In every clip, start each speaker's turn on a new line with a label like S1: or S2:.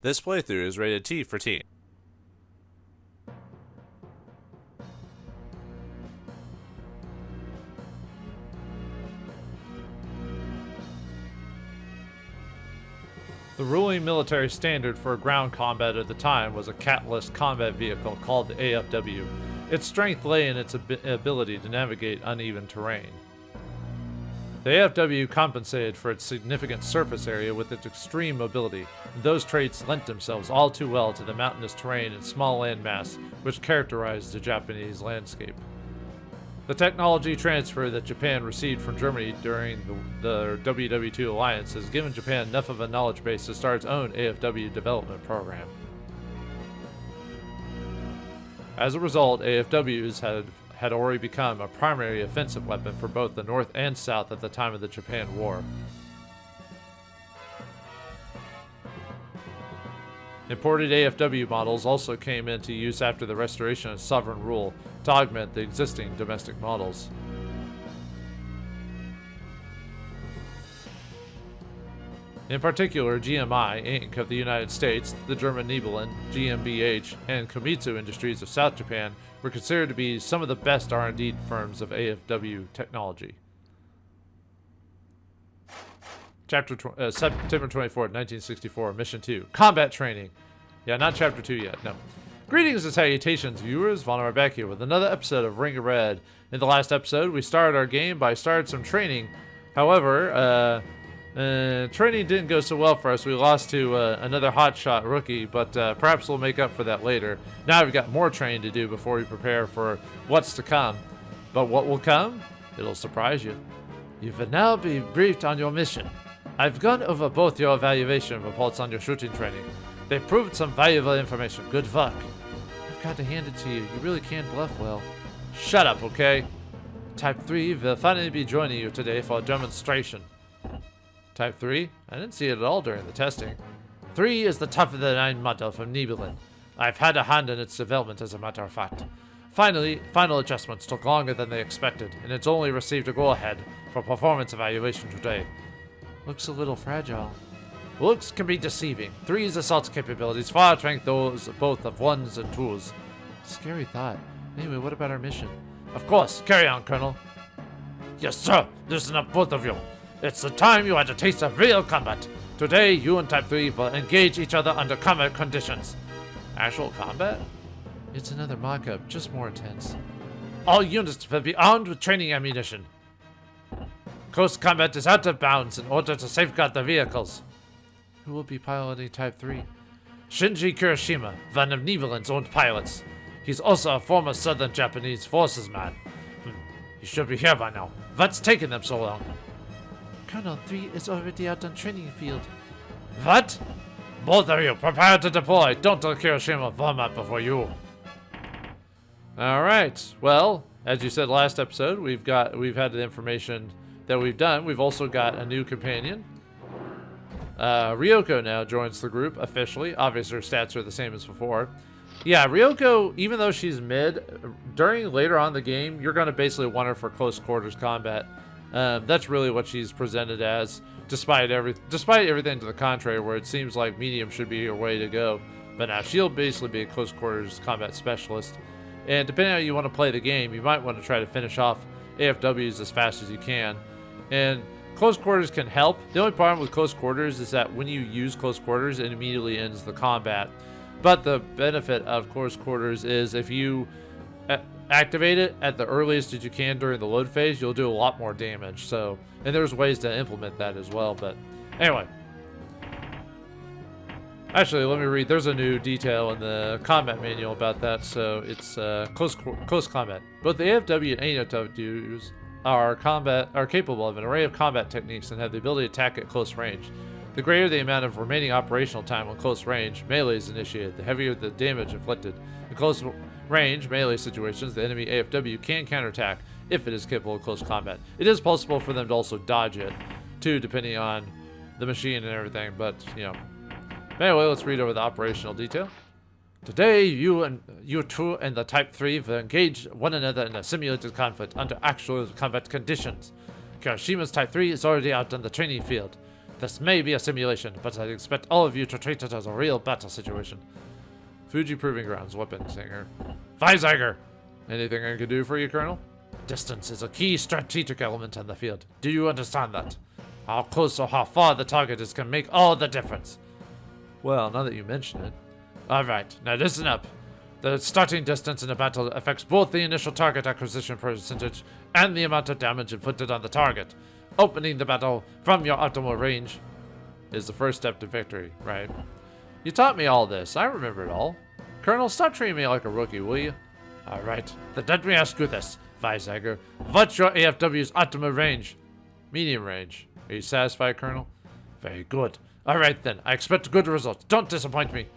S1: This playthrough is rated T for teen.
S2: The ruling military standard for ground combat at the time was a catless combat vehicle called the AFW. Its strength lay in its ability to navigate uneven terrain. The AFW compensated for its significant surface area with its extreme mobility, and those traits lent themselves all too well to the mountainous terrain and small landmass which characterized the Japanese landscape. The technology transfer that Japan received from Germany during the WW2 alliance has given Japan enough of a knowledge base to start its own AFW development program. As a result, AFWs had already become a primary offensive weapon for both the North and South at the time of the Japan War. Imported AFW models also came into use after the restoration of sovereign rule to augment the existing domestic models. In particular, GMI, Inc. of the United States, the German Nibelung, GmbH, and Komitsu Industries of South Japan were considered to be some of the best R&D firms of AFW technology. September 24th, 1964, Mission 2, Combat Training. Yeah, not Chapter 2 yet, no. Greetings and salutations, viewers. Vauldemare back here with another episode of Ringu. In the last episode, we started our game by starting some training. However, training didn't go so well for us. We lost to another hotshot rookie, but perhaps we'll make up for that later. Now we've got more training to do before we prepare for what's to come. But what will come? It'll surprise you. You've now been briefed on your mission. I've gone over both your evaluation reports on your shooting training. They proved some valuable information. Good luck. I've got to hand it to you. You really can bluff well. Shut up, okay? Type 3 will finally be joining you today for a demonstration. Type 3? I didn't see it at all during the testing. 3 is the tougher than 9 model from Nibelung. I've had a hand in its development, as a matter of fact. Finally, final adjustments took longer than they expected, and it's only received a go-ahead for performance evaluation today. Looks a little fragile. Looks can be deceiving. 3's assault capabilities far outrank those both of 1's and 2's. Scary thought. Anyway, what about our mission? Of course, carry on, Colonel. Yes, sir. Listen up, both of you. It's the time you had a taste of real combat. Today, you and Type 3 will engage each other under combat conditions. Actual combat? It's another mock-up, just more intense. All units will be armed with training ammunition. Close combat is out of bounds in order to safeguard the vehicles. Who will be piloting Type 3? Shinji Kirishima, one of Nibelung's own pilots. He's also a former Southern Japanese Forces man. He should be here by now. What's taking them so long? Colonel, 3 is already out on training field. What? Both of you, prepare to deploy. Don't tell Kirishima format before you. Alright, well, as you said last episode, we've had the information that we've done. We've also got a new companion. Ryoko now joins the group officially. Obviously her stats are the same as before. Yeah, Ryoko, even though she's mid, later on in the game, you're going to basically want her for close quarters combat. That's really what she's presented as, despite everything to the contrary, where it seems like medium should be her way to go. But now she'll basically be a close quarters combat specialist. And depending on how you want to play the game, you might want to try to finish off AFWs as fast as you can. And close quarters can help. The only problem with close quarters is that when you use close quarters, it immediately ends the combat. But the benefit of close quarters is if you activate it at the earliest that you can during the load phase, you'll do a lot more damage. So, and there's ways to implement that as well. But anyway, actually, let me read. There's a new detail in the combat manual about that. So it's close combat. Both the AFW and AFWs are capable of an array of combat techniques and have the ability to attack at close range. The greater the amount of remaining operational time on close range melee is initiated, the heavier the damage inflicted. In close range melee situations, the enemy AFW can counterattack if it is capable of close combat. It is possible for them to also dodge it, too, depending on the machine and everything, but, you know. Anyway, let's read over the operational detail. Today, you two and the Type 3 will engage one another in a simulated conflict under actual combat conditions. Kirishima's Type 3 is already out on the training field. This may be a simulation, but I expect all of you to treat it as a real battle situation. Fuji Proving Grounds, weapons hanger. Weiziger! Anything I can do for you, Colonel? Distance is a key strategic element in the field. Do you understand that? How close or how far the target is can make all the difference. Well, now that you mention it. Alright, now listen up. The starting distance in a battle affects both the initial target acquisition percentage and the amount of damage inflicted on the target. Opening the battle from your optimal range is the first step to victory, right? You taught me all this. I remember it all. Colonel, stop treating me like a rookie, will you? Alright, then let me ask you this, Weiziger. What's your AFW's optimal range? Medium range. Are you satisfied, Colonel? Very good. Alright then, I expect good results. Don't disappoint me.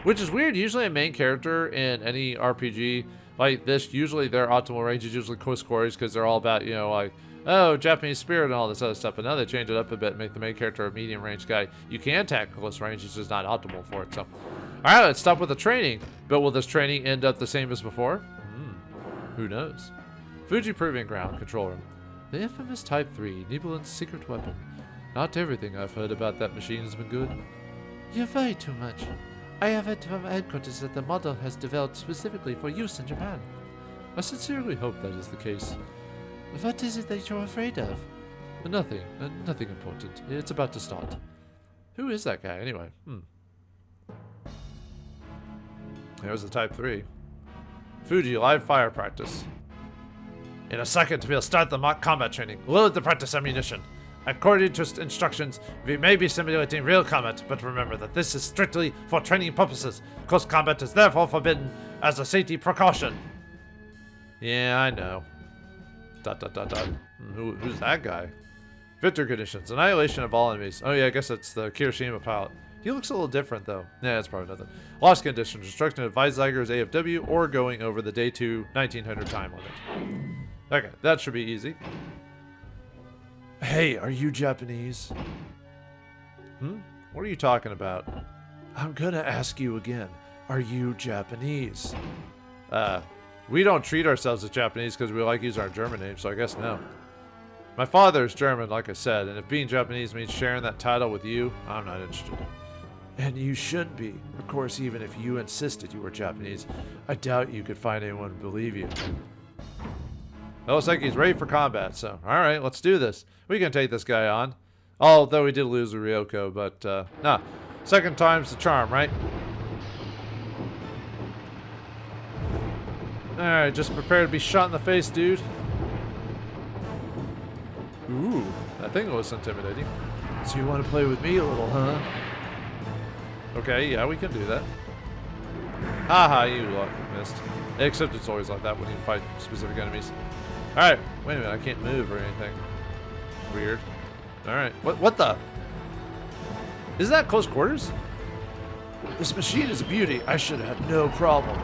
S2: Which is weird. Usually a main character in any RPG like this, usually their optimal range is usually close quarters because they're all about, you know, like, oh, Japanese spirit and all this other stuff. But now they change it up a bit and make the main character a medium range guy. You can attack close range, it's just not optimal for it. So, alright, let's stop with the training. But will this training end up the same as before? Who knows? Fuji Proving Ground, control room. The infamous Type 3, Nibelung's secret weapon. Not everything I've heard about that machine has been good. You're very too much. I have heard from headquarters that the model has developed specifically for use in Japan. I sincerely hope that is the case. What is it that you're afraid of? Nothing. Nothing important. It's about to start. Who is that guy, anyway? There's the Type 3. Fuji, live fire practice. In a second, we'll start the mock combat training. Load the practice ammunition. According to instructions, we may be simulating real combat, but remember that this is strictly for training purposes. Close combat is therefore forbidden as a safety precaution. Yeah, I know. ... Who's that guy? Victor conditions. Annihilation of all enemies. Oh yeah, I guess it's the Kirishima pilot. He looks a little different though. Yeah, that's probably nothing. Lost conditions. Restricting of Weiziger's AFW or going over the day 2 1900 time limit. Okay, that should be easy. Hey, are you Japanese? What are you talking about? I'm gonna ask you again. Are you Japanese? We don't treat ourselves as Japanese because we like using our German name, so I guess no. My father is German, like I said, and if being Japanese means sharing that title with you, I'm not interested. And you shouldn't be. Of course, even if you insisted you were Japanese, I doubt you could find anyone to believe you. It looks like he's ready for combat, so alright, let's do this. We can take this guy on. Although we did lose to Ryoko, but nah. Second time's the charm, right? Alright, just prepare to be shot in the face, dude. Ooh, that thing was intimidating. So you want to play with me a little, huh? Okay, yeah, we can do that. Haha, you missed. Except it's always like that when you fight specific enemies. Alright, wait a minute, I can't move or anything. Weird. Alright, what the? Is that close quarters? This machine is a beauty. I should have no problem.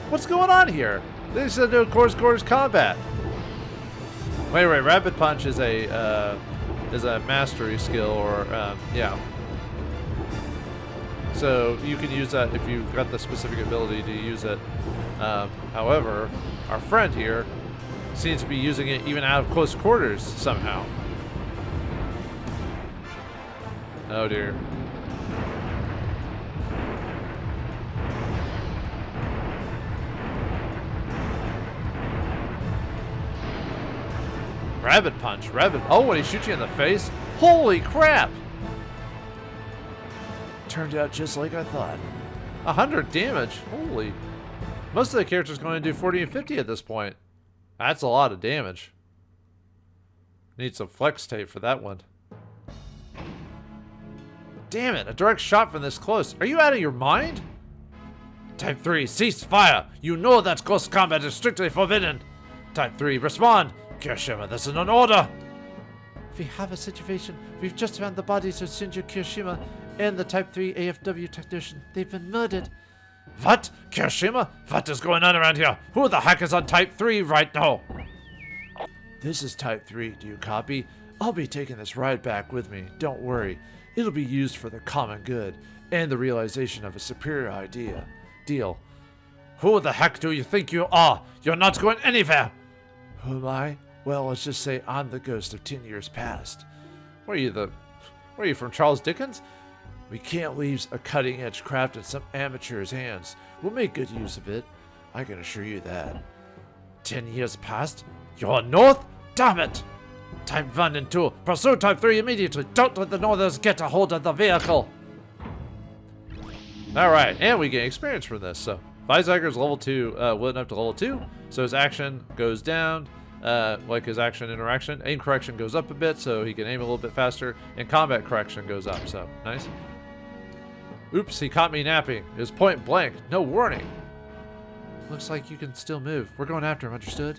S2: What's going on here? They said no close quarters combat. Wait, Rapid Punch is a mastery skill, or yeah. So you can use that if you've got the specific ability to use it. However, our friend here seems to be using it even out of close quarters somehow. Oh dear. Rabbit punch, rabbit. Oh, when he shoots you in the face? Holy crap! Turned out just like I thought. 100 damage? Holy. Most of the characters going to do 40 and 50 at this point. That's a lot of damage. Need some flex tape for that one. Damn it, a direct shot from this close. Are you out of your mind? Type 3, cease fire. You know that close combat is strictly forbidden. Type 3, respond. Kirishima, this is an order. We have a situation. We've just found the bodies of Shinji Kirishima and the Type 3 AFW technician. They've been murdered. What? Kirishima? What is going on around here? Who the heck is on Type 3 right now? This is Type 3. Do you copy? I'll be taking this ride back with me. Don't worry. It'll be used for the common good and the realization of a superior idea. Deal. Who the heck do you think you are? You're not going anywhere. Who am I? Well, let's just say I'm the ghost of 10 years past. What are you, the What are you, from Charles Dickens? We can't leave a cutting-edge craft in some amateur's hands. We'll make good use of it. I can assure you that. 10 years passed. You're north? Damn it! Type 1 and 2. Pursue Type 3 immediately. Don't let the Northerners get a hold of the vehicle. Alright, and we gain experience from this. So, Vauldamare's level 2, went up to level 2. So his action goes down, like his action interaction. Aim correction goes up a bit, so he can aim a little bit faster. And combat correction goes up, so nice. Oops, he caught me napping. It was point blank. No warning. Looks like you can still move. We're going after him, understood?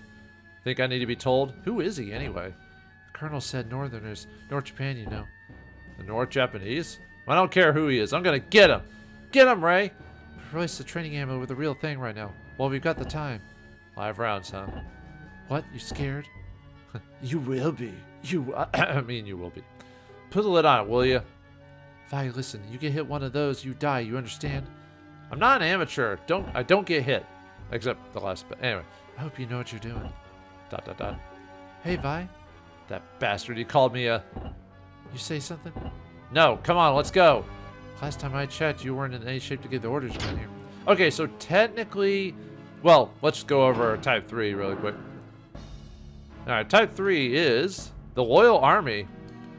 S2: Think I need to be told? Who is he, anyway? The colonel said Northerners. North Japan, you know. The North Japanese? I don't care who he is. I'm gonna get him. Get him, Ray! Replace the training ammo with the real thing right now. Well, we've got the time. 5 rounds, huh? What? You scared? You will be. I mean, you will be. Put the lid on it, will you? Vi, listen. You get hit one of those, you die. You understand? I'm not an amateur. I don't get hit. Except the last bit. Anyway, I hope you know what you're doing. ... Hey, Vi. That bastard, he called me a... You say something? No, come on, let's go. Last time I checked, you weren't in any shape to get the orders around here. Okay, so technically... Well, let's go over Type 3 really quick. Alright, Type 3 is the Loyal Army.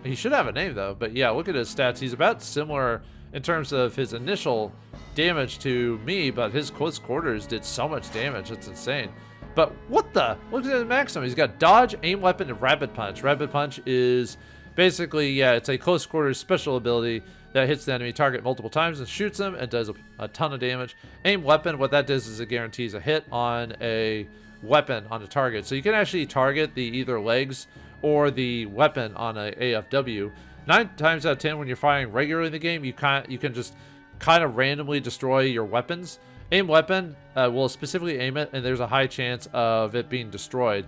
S2: He should have a name, though. But yeah, look at his stats. He's about similar in terms of his initial damage to me, but his close quarters did so much damage. It's insane. But what the? Look at the maximum. He's got dodge, aim weapon, and rapid punch. Rapid punch is basically, yeah, it's a close quarters special ability that hits the enemy target multiple times and shoots them and does a ton of damage. Aim weapon, what that does is it guarantees a hit on a weapon on a target. So you can actually target the either legs or the weapon on a AFW. 9 times out of 10 when you're firing regularly in the game, you can just kind of randomly destroy your weapons. Aim weapon will specifically aim it, and there's a high chance of it being destroyed.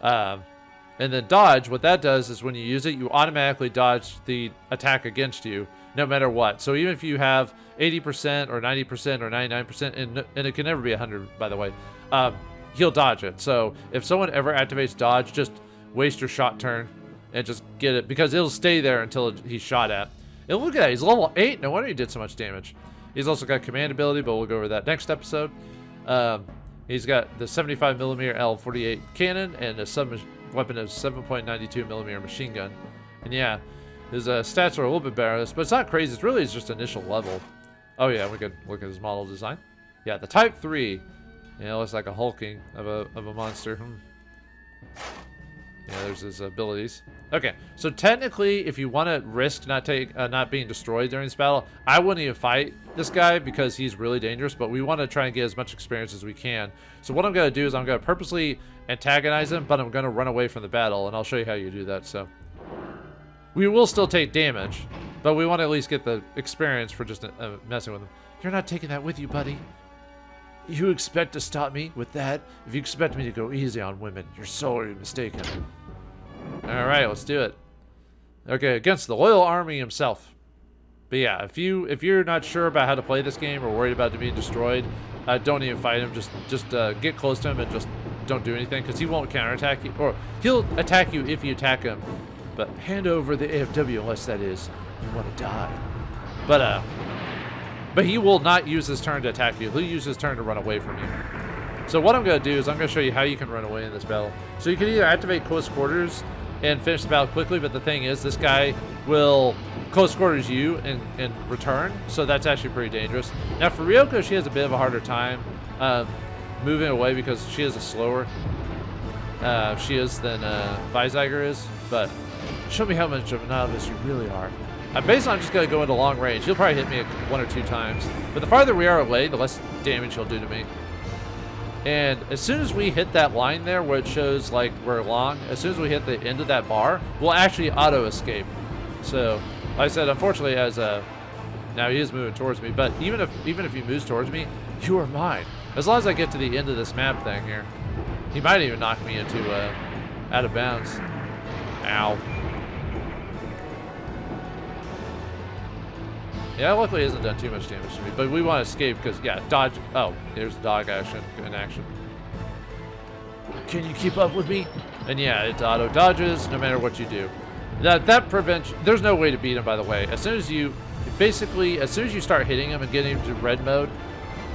S2: And then dodge, what that does is when you use it, you automatically dodge the attack against you, no matter what. So even if you have 80% or 90% or 99%, and it can never be 100, by the way, he'll dodge it. So if someone ever activates dodge, just waste your shot turn and just get it, because it'll stay there until he's shot at. And look at that, he's level 8. No wonder he did so much damage. He's also got command ability, but we'll go over that next episode. He's got the 75mm L48 cannon and a weapon of 7.92mm machine gun. And yeah, his stats are a little bit better, but it's not crazy. It's really just initial level. Oh yeah, we could look at his model design. Yeah, the Type 3, looks like a hulking of a monster. Yeah, there's his abilities. Okay, so technically, if you want to risk not being destroyed during this battle, I wouldn't even fight this guy because he's really dangerous, but we want to try and get as much experience as we can. So what I'm going to do is I'm going to purposely antagonize him, but I'm going to run away from the battle, and I'll show you how you do that. So we will still take damage, but we want to at least get the experience for just messing with him. You're not taking that with you, buddy. You expect to stop me with that? If you expect me to go easy on women, you're sorely mistaken. Alright, let's do it. Okay, against the Loyal Army himself. But yeah, if you're not sure about how to play this game or worried about it being destroyed, don't even fight him. Just get close to him and just don't do anything, because he won't counterattack you, or he'll attack you if you attack him. But hand over the AFW unless that is you want to die. But he will not use his turn to attack you. He'll use his turn to run away from you. So what I'm going to do is I'm going to show you how you can run away in this battle. So you can either activate close quarters and finish the battle quickly, but the thing is, this guy will close quarters you in return, so that's actually pretty dangerous. Now for Ryoko, she has a bit of a harder time moving away because she is a slower she is than Vauldamare is, but show me how much of a novice you really are. Basically, I'm just going to go into long range. He'll probably hit me 1 or 2 times, but the farther we are away, the less damage he'll do to me. And as soon as we hit that line there where it shows like we're long, as soon as we hit the end of that bar, we'll actually auto-escape. So, like I said, unfortunately, now he is moving towards me, but even if he moves towards me, you are mine. As long as I get to the end of this map thing here. He might even knock me into out of bounds. Ow. Yeah, luckily he hasn't done too much damage to me, but we want to escape because, yeah, dodge. Oh, there's dog action in action. Can you keep up with me? And yeah, it auto dodges no matter what you do. That prevents. There's no way to beat him, by the way. As soon as you start hitting him and getting him to red mode,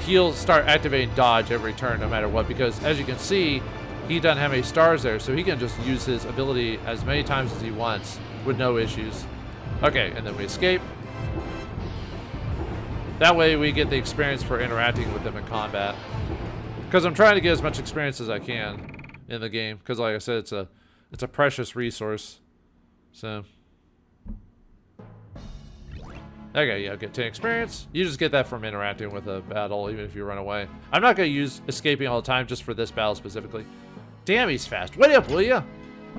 S2: he'll start activating dodge every turn, no matter what. Because as you can see, he doesn't have any stars there, so he can just use his ability as many times as he wants with no issues. Okay, and then we escape. That way we get the experience for interacting with him in combat. Because I'm trying to get as much experience as I can in the game. Because like I said, it's a precious resource. So. Okay, yeah, get 10 experience. You just get that from interacting with a battle, even if you run away. I'm not going to use escaping all the time just for this battle specifically. Damn, he's fast. Wait up, will ya?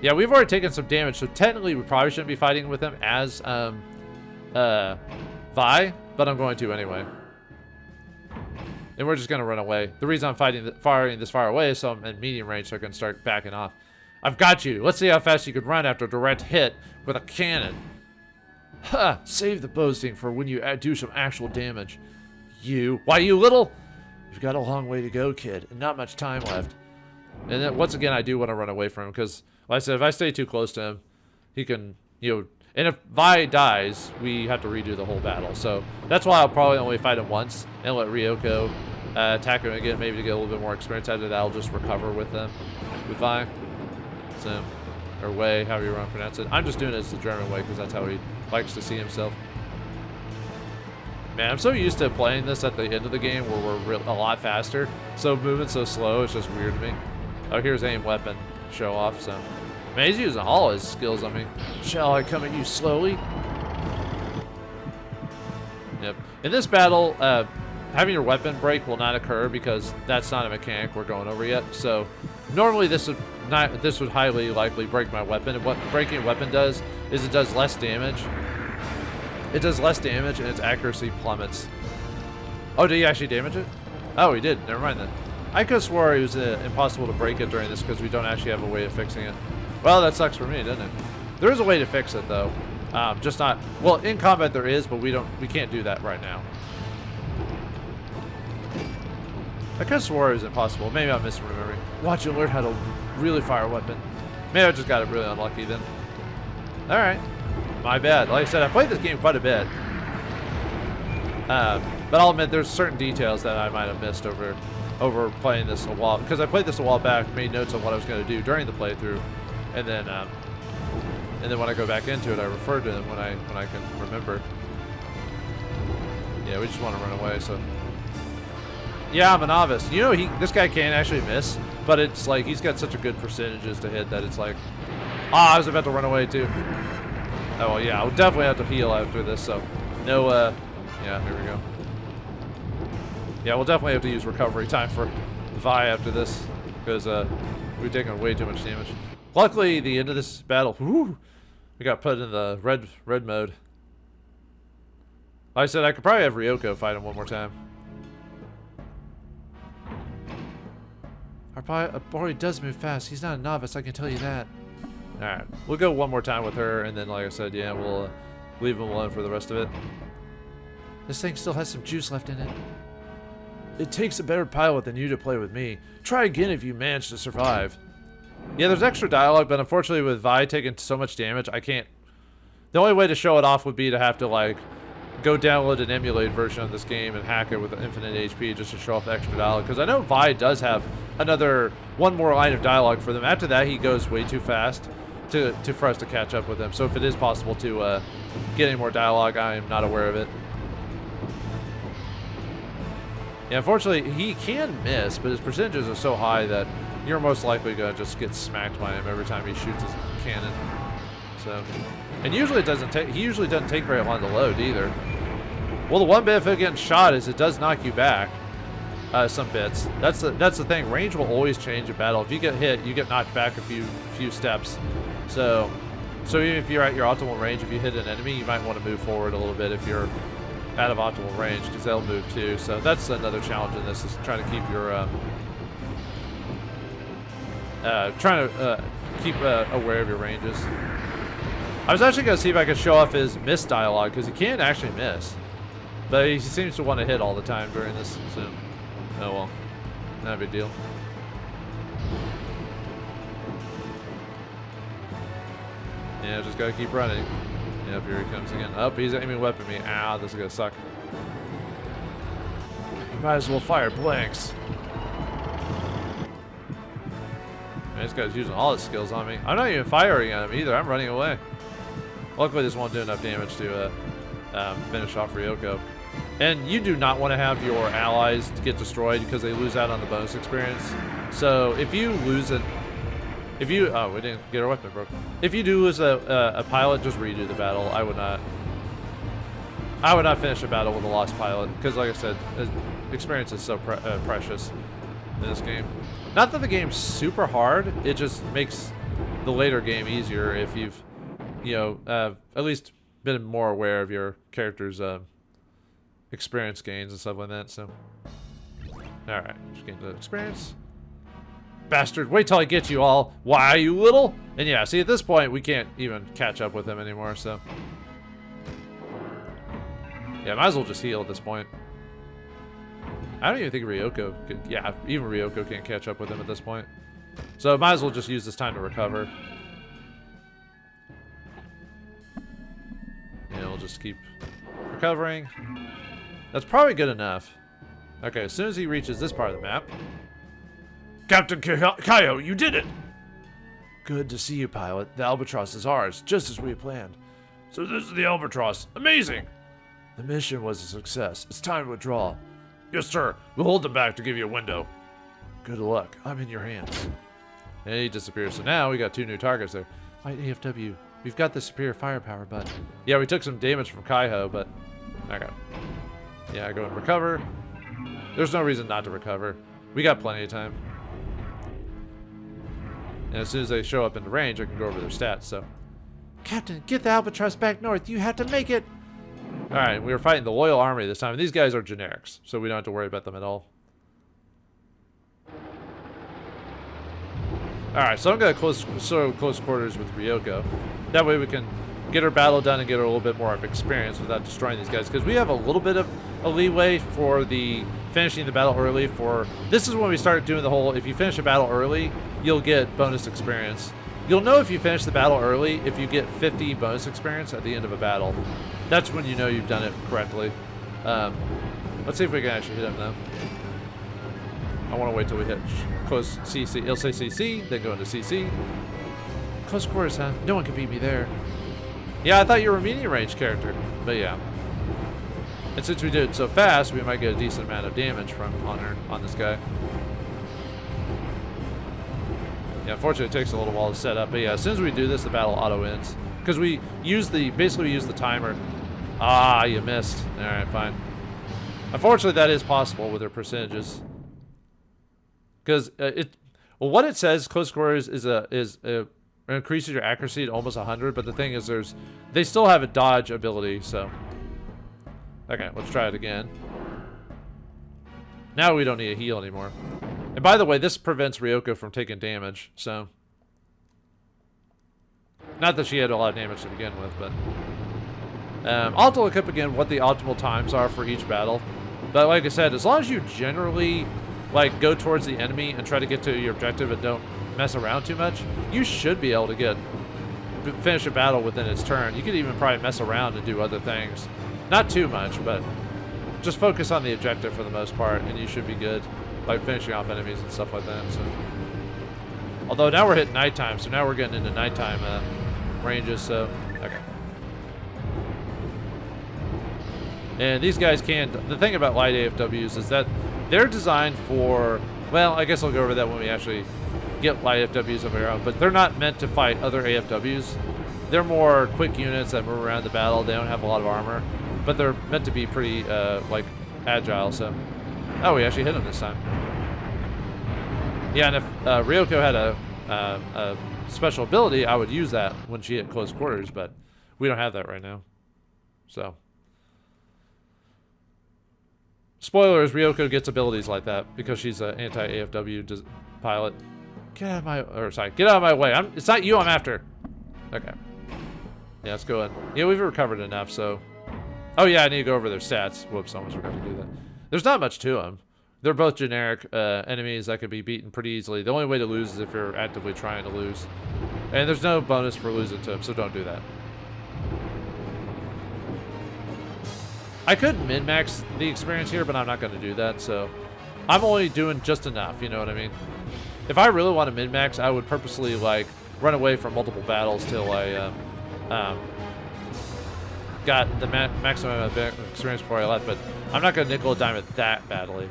S2: Yeah, we've already taken some damage, so technically we probably shouldn't be fighting with him as Vi, but I'm going to anyway. And we're just going to run away. The reason I'm firing this far away is so I'm in medium range, so I can start backing off. I've got you. Let's see how fast you can run after a direct hit with a cannon. Ha! Save the boasting for when you do some actual damage. You. Why, you little? You've got a long way to go, kid, and not much time left. And then, once again, I do want to run away from him, because, like I said, if I stay too close to him, he can, and if Vi dies, we have to redo the whole battle. So, that's why I'll probably only fight him once, and let Ryoko attack him again, maybe to get a little bit more experience out of that. I'll just recover with them, with Vi. So, or Way, however you want to pronounce it. I'm just doing it as the German way, because that's how he likes to see himself. Man, I'm so used to playing this at the end of the game where we're a lot faster. So moving so slow, it's just weird to me. Oh, here's aim weapon show off. So, man, he's using all his skills on me. Shall I come at you slowly? Yep. In this battle, having your weapon break will not occur because that's not a mechanic we're going over yet. So, normally this would highly likely break my weapon. And what breaking a weapon does is it does less damage. It does less damage and its accuracy plummets. Oh, did he actually damage it? Oh, he did. Never mind then. I could have swore it was impossible to break it during this because we don't actually have a way of fixing it. Well, that sucks for me, doesn't it? There is a way to fix it though. Just not, well, in combat there is, but we can't do that right now. I could have swore it was impossible. Maybe I'm misremembering. Watch you learn how to really fire a weapon. Maybe I just got it really unlucky then. Alright. My bad. Like I said, I played this game quite a bit. But I'll admit there's certain details that I might have missed over playing this a while. Because I played this a while back, made notes of what I was going to do during the playthrough. And then when I go back into it, I refer to them when I can remember. Yeah, we just want to run away, so... Yeah, I'm a novice. You know, this guy can't actually miss, but it's like he's got such a good percentages to hit that it's like, I was about to run away too. Oh, well, yeah, I'll definitely have to heal after this, so no, yeah, here we go. Yeah, we'll definitely have to use recovery time for Vi after this, because we've taken way too much damage. Luckily, the end of this battle, whoo, we got put in the red mode. Like I said, I could probably have Ryoko fight him one more time. Our boy does move fast. He's not a novice, I can tell you that. Alright, we'll go one more time with her, and then, like I said, yeah, we'll leave him alone for the rest of it. This thing still has some juice left in it. It takes a better pilot than you to play with me. Try again if you manage to survive. Yeah, there's extra dialogue, but unfortunately with Vi taking so much damage, I can't... The only way to show it off would be to have to, like, go download an emulated version of this game and hack it with infinite HP just to show off the extra dialogue. Because I know Vi does have one more line of dialogue for them. After that, he goes way too fast for us to catch up with him. So if it is possible to get any more dialogue, I am not aware of it. Yeah, unfortunately, he can miss, but his percentages are so high that you're most likely going to just get smacked by him every time he shoots his cannon. So, and usually he usually doesn't take very long to load either. Well, the one benefit of getting shot is it does knock you back some bits. That's the thing. Range will always change in battle. If you get hit, you get knocked back a few steps. So even if you're at your optimal range, if you hit an enemy, you might want to move forward a little bit if you're out of optimal range, because they'll move too. So that's another challenge in this, is trying to keep your aware of your ranges. I was actually going to see if I could show off his miss dialogue, because he can actually miss. But he seems to want to hit all the time during this, so... Oh well. Not a big deal. Yeah, just gotta keep running. Yep, here he comes again. Oh, he's aiming weapon at me. Ah, this is gonna suck. You might as well fire blanks. Man, this guy's using all his skills on me. I'm not even firing at him either. I'm running away. Luckily, this won't do enough damage to finish off Ryoko. And you do not want to have your allies get destroyed because they lose out on the bonus experience. So if you lose it, we didn't get our weapon broken. If you do lose a pilot, just redo the battle. I would not finish a battle with a lost pilot because, like I said, experience is so precious in this game. Not that the game's super hard. It just makes the later game easier if you've, at least been more aware of your character's experience gains and stuff like that. So, all right, just getting the experience. Bastard! Wait till I get you all. Why, you little? And yeah, see, at this point we can't even catch up with him anymore. So, yeah, might as well just heal at this point. I don't even think Ryoko could. Yeah, even Ryoko can't catch up with him at this point. So, might as well just use this time to recover. Yeah, we'll just keep recovering. That's probably good enough. Okay, as soon as he reaches this part of the map. Captain Kaio, you did it! Good to see you, pilot. The Albatross is ours, just as we had planned. So this is the Albatross. Amazing! The mission was a success. It's time to withdraw. Yes, sir. We'll hold them back to give you a window. Good luck. I'm in your hands. And he disappears. So now we got 2 new targets there. Light AFW. We've got the superior firepower, but... Yeah, we took some damage from Kaiho, but... Okay. Yeah, go and recover. There's no reason not to recover. We got plenty of time. And as soon as they show up in the range, I can go over their stats, so... Captain, get the Albatross back north. You have to make it! Alright, we were fighting the Loyal Army this time. And these guys are generics, so we don't have to worry about them at all. Alright, so I'm going to close quarters with Ryoko. That way we can get her battle done and get her a little bit more of experience without destroying these guys. Because we have a little bit of a leeway for the finishing the battle early. This is when we start doing the whole, if you finish a battle early, you'll get bonus experience. You'll know if you finish the battle early if you get 50 bonus experience at the end of a battle. That's when you know you've done it correctly. Let's see if we can actually hit him though. I want to wait till we hit close CC. He'll say CC, then go into CC. Close quarters, huh? No one can beat me there. Yeah, I thought you were a medium range character, but yeah. And since we did it so fast, we might get a decent amount of damage on this guy. Yeah, unfortunately it takes a little while to set up, but yeah, as soon as we do this, the battle auto ends. Because we use the timer. Ah, you missed. Alright, fine. Unfortunately, that is possible with their percentages. Because what it says, close quarters increases your accuracy to almost 100, but the thing is they still have a dodge ability, so. Okay, let's try it again. Now we don't need a heal anymore. And by the way, this prevents Ryoko from taking damage, so. Not that she had a lot of damage to begin with, but. I'll have to look up again what the optimal times are for each battle. But like I said, as long as you generally go towards the enemy and try to get to your objective and don't mess around too much, you should be able to finish a battle within its turn. You could even probably mess around and do other things. Not too much, but just focus on the objective for the most part, and you should be good. Like finishing off enemies and stuff like that. So, although now we're hitting nighttime, so now we're getting into nighttime ranges. So, okay. And these guys the thing about light AFWs is that they're designed for, well, I guess I'll go over that when we actually get light AFWs of our own, but they're not meant to fight other AFWs. They're more quick units that move around the battle. They don't have a lot of armor, but they're meant to be pretty, agile, so. Oh, we actually hit him this time. Yeah, and if Ryoko had a special ability, I would use that when she hit close quarters, but we don't have that right now. So. Spoilers, Ryoko gets abilities like that because she's an anti-AFW pilot. Get out of my way. It's not you I'm after. Okay. Yeah, let's go ahead. Yeah, we've recovered enough, so. Oh yeah, I need to go over their stats. Whoops, I almost forgot to do that. There's not much to them. They're both generic enemies that could be beaten pretty easily. The only way to lose is if you're actively trying to lose. And there's no bonus for losing to him, so don't do that. I could min-max the experience here, but I'm not going to do that, so I'm only doing just enough, you know what I mean? If I really want to min-max, I would purposely, like, run away from multiple battles till I got the maximum experience before I left, but I'm not going to nickel and dime it that badly.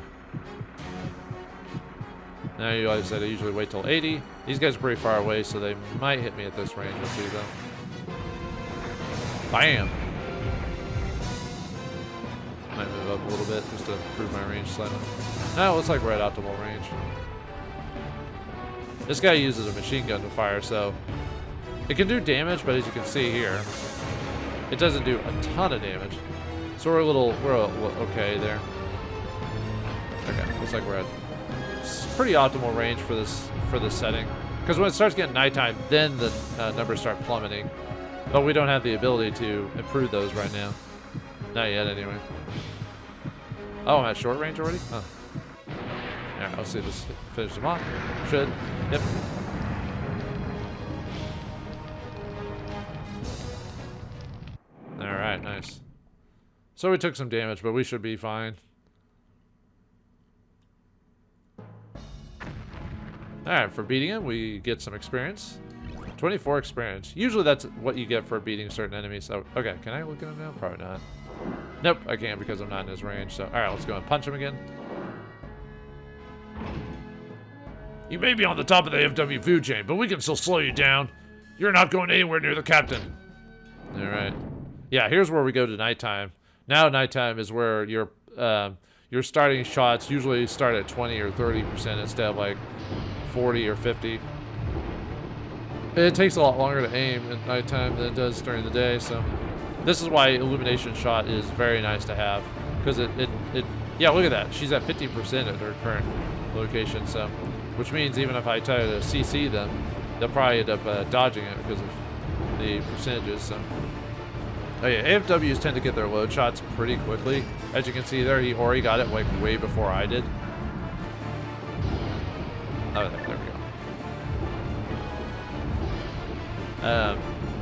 S2: Now, like I said, I usually wait till 80. These guys are pretty far away, so they might hit me at this range. We'll see, though. Bam! Might move up a little bit just to improve my range slightly. No, it looks like we're at optimal range. This guy uses a machine gun to fire, so it can do damage, but as you can see here, it doesn't do a ton of damage. So we're okay there. Okay, looks like we're at pretty optimal range for this setting. Because when it starts getting nighttime, then the numbers start plummeting. But we don't have the ability to improve those right now. Not yet, anyway. Oh, I'm at short range already? Oh. Alright, I'll see this finish them off. Should. Yep. Alright, nice. So we took some damage, but we should be fine. Alright, for beating him, we get some experience. 24 experience. Usually that's what you get for beating certain enemies. So, okay, can I look at him now? Probably not. Nope, I can't because I'm not in his range. So, alright, let's go and punch him again. You may be on the top of the AFW food chain, but we can still slow you down. You're not going anywhere near the captain. Alright. Yeah, here's where we go to nighttime. Now nighttime is where your starting shots usually start at 20 or 30% instead of like 40 or 50. It takes a lot longer to aim at nighttime than it does during the day, so this is why illumination shot is very nice to have, because yeah, look at that, she's at 50% at her current location, so which means even if I try to CC them, they'll probably end up dodging it because of the percentages. So oh yeah, AFWs tend to get their load shots pretty quickly. As you can see there, he already got it like way before I did. Oh, there we go.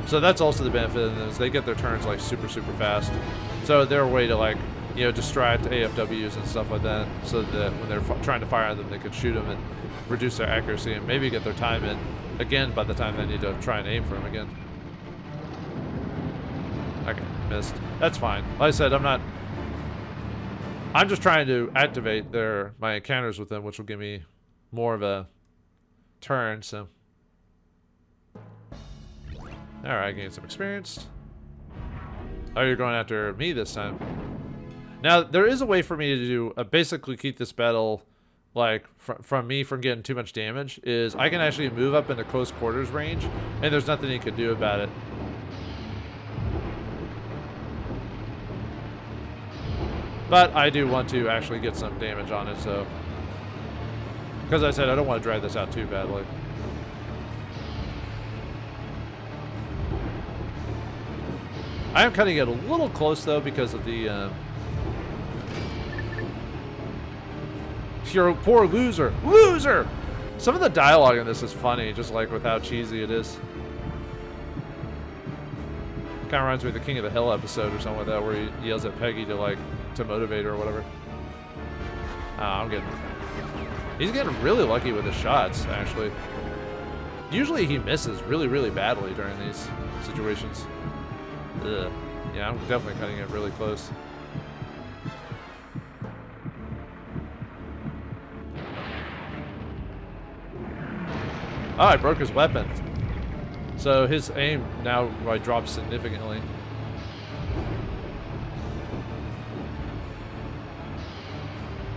S2: So that's also the benefit of them, is they get their turns like super fast. So they're a way to, like, you know, distract AFWs and stuff like that, so that when they're trying to fire on them, they can shoot them and reduce their accuracy and maybe get their time in again by the time they need to try and aim for them again. Okay, missed. That's fine. Like I said, I'm just trying to activate my encounters with them, which will give me more of a turn, so. Alright, gain some experience. Oh, you're going after me this time. Now, there is a way for me to do, basically keep this battle, like, from me from getting too much damage, is I can actually move up into close quarters range, and there's nothing you can do about it. But I do want to actually get some damage on it, so. Because I said I don't want to drag this out too badly. I am cutting it a little close, though, because of the, you're a poor loser. Loser! Some of the dialogue in this is funny, just like with how cheesy it is. Kind of reminds me of the King of the Hill episode or something like that, where he yells at Peggy to motivate her or whatever. Oh, he's getting really lucky with his shots, actually. Usually he misses really badly during these situations. Ugh. Yeah, I'm definitely cutting it really close. Oh, I broke his weapon. So his aim now drops significantly.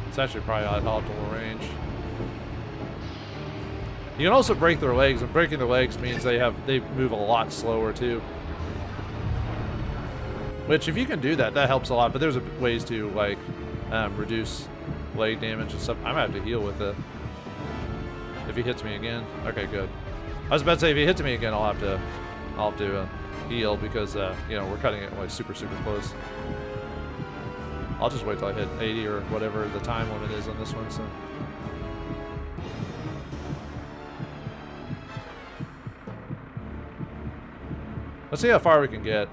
S2: It's actually probably out of optimal range. You can also break their legs, and breaking their legs means they move a lot slower too. Which, if you can do that, that helps a lot. But there's ways to reduce leg damage and stuff. I might have to heal with it if he hits me again. Okay, good. I was about to say if he hits me again, I'll have to heal because you know, we're cutting it like super close. I'll just wait till I hit 80 or whatever the time limit is on this one. So. Let's see how far we can get.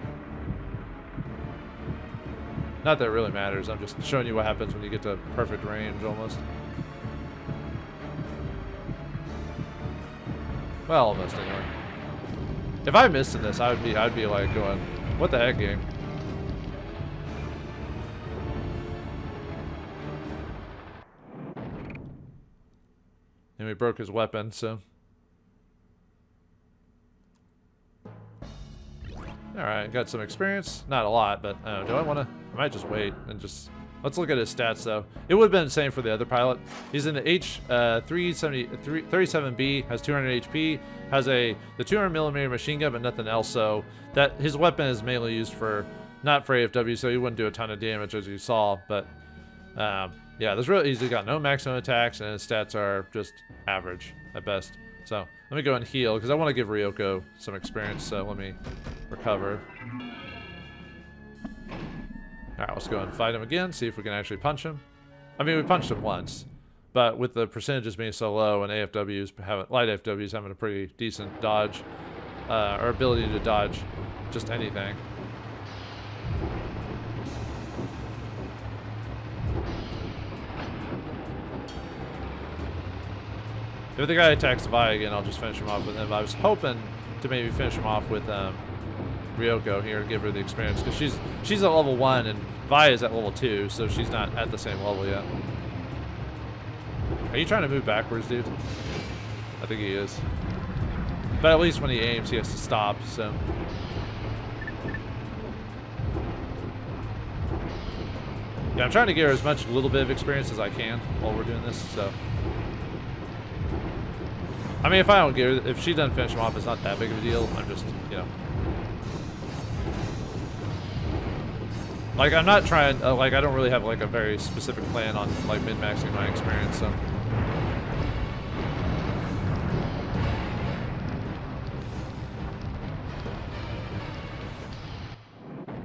S2: Not that it really matters. I'm just showing you what happens when you get to perfect range, almost. Well, almost anyway. If I missed in this, I'd be like going, "What the heck, game?" And we broke his weapon, so. Alright, got some experience. Not a lot, but I don't know, do I want to? I might just wait and just. Let's look at his stats, though. It would have been the same for the other pilot. He's in the H-37B, has 200 HP, has the 200mm machine gun, but nothing else, so that his weapon is mainly used for, not for AFW, so he wouldn't do a ton of damage, as you saw, but, yeah, he's got no maximum attacks, and his stats are just average, at best. So, let me go and heal, because I want to give Ryoko some experience, so let me recover. Alright, let's go and fight him again, see if we can actually punch him. I mean, we punched him once, but with the percentages being so low and light AFWs having a pretty decent dodge, or ability to dodge just anything. If the guy attacks Vi again, I'll just finish him off with him. I was hoping to maybe finish him off with Ryoko here, give her the experience, because she's at level 1 and Vi is at level 2, so she's not at the same level yet. Are you trying to move backwards, dude? I think he is. But at least when he aims, he has to stop, so. Yeah, I'm trying to give her as much little bit of experience as I can while we're doing this, so. I mean, if I don't get her, if she doesn't finish him off, it's not that big of a deal. I'm just, you know. Like, I'm not trying, like, I don't really have, like, a very specific plan on, like, min-maxing my experience, so.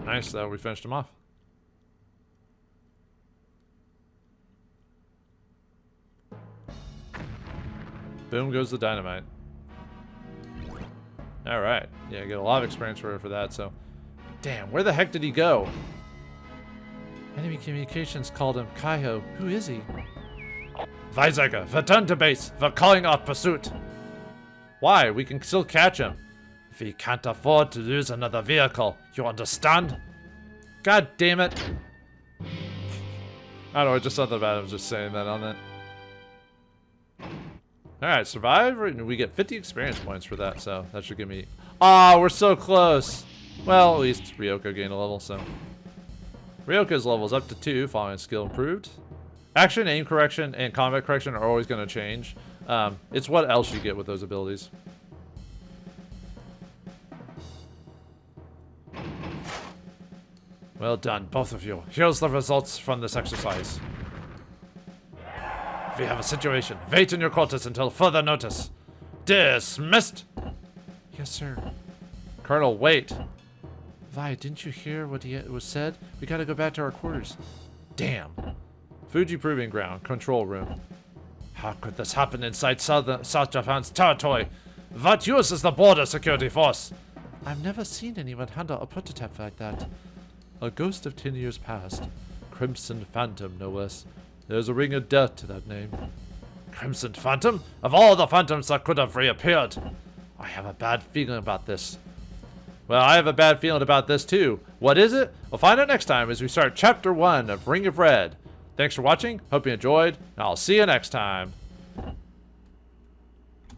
S2: Nice, though. We finished him off. Boom goes the dynamite. Alright. Yeah, I get a lot of experience for that, so. Damn, where the heck did he go? Enemy communications called him Kaiho. Who is he? Weizsäcker, return to base. We're calling off pursuit. Why? We can still catch him. We can't afford to lose another vehicle. You understand? God damn it. I don't know, I just thought about him just saying that on it. Alright, survive, and we get 50 experience points for that, so that should give me... Ah, we're so close! Well, at least Ryoko gained a level, so... Ryoko's level is up to 2, following skill improved. Action, aim correction, and combat correction are always going to change. It's what else you get with those abilities. Well done, both of you. Here's the results from this exercise. We have a situation. Wait in your quarters until further notice. Dismissed! Yes, sir. Colonel, wait. Vi, didn't you hear what was said? We gotta go back to our quarters. Damn. Fuji Proving Ground, control room. How could this happen inside South Japan's territory? What uses the border security force? I've never seen anyone handle a prototype like that. A ghost of 10 years past. Crimson Phantom, no less. There's a ring of death to that name. Crimson Phantom? Of all the phantoms that could have reappeared. I have a bad feeling about this. Well, I have a bad feeling about this too. What is it? We'll find out next time as we start Chapter 1 of Ring of Red. Thanks for watching, hope you enjoyed, and I'll see you next time.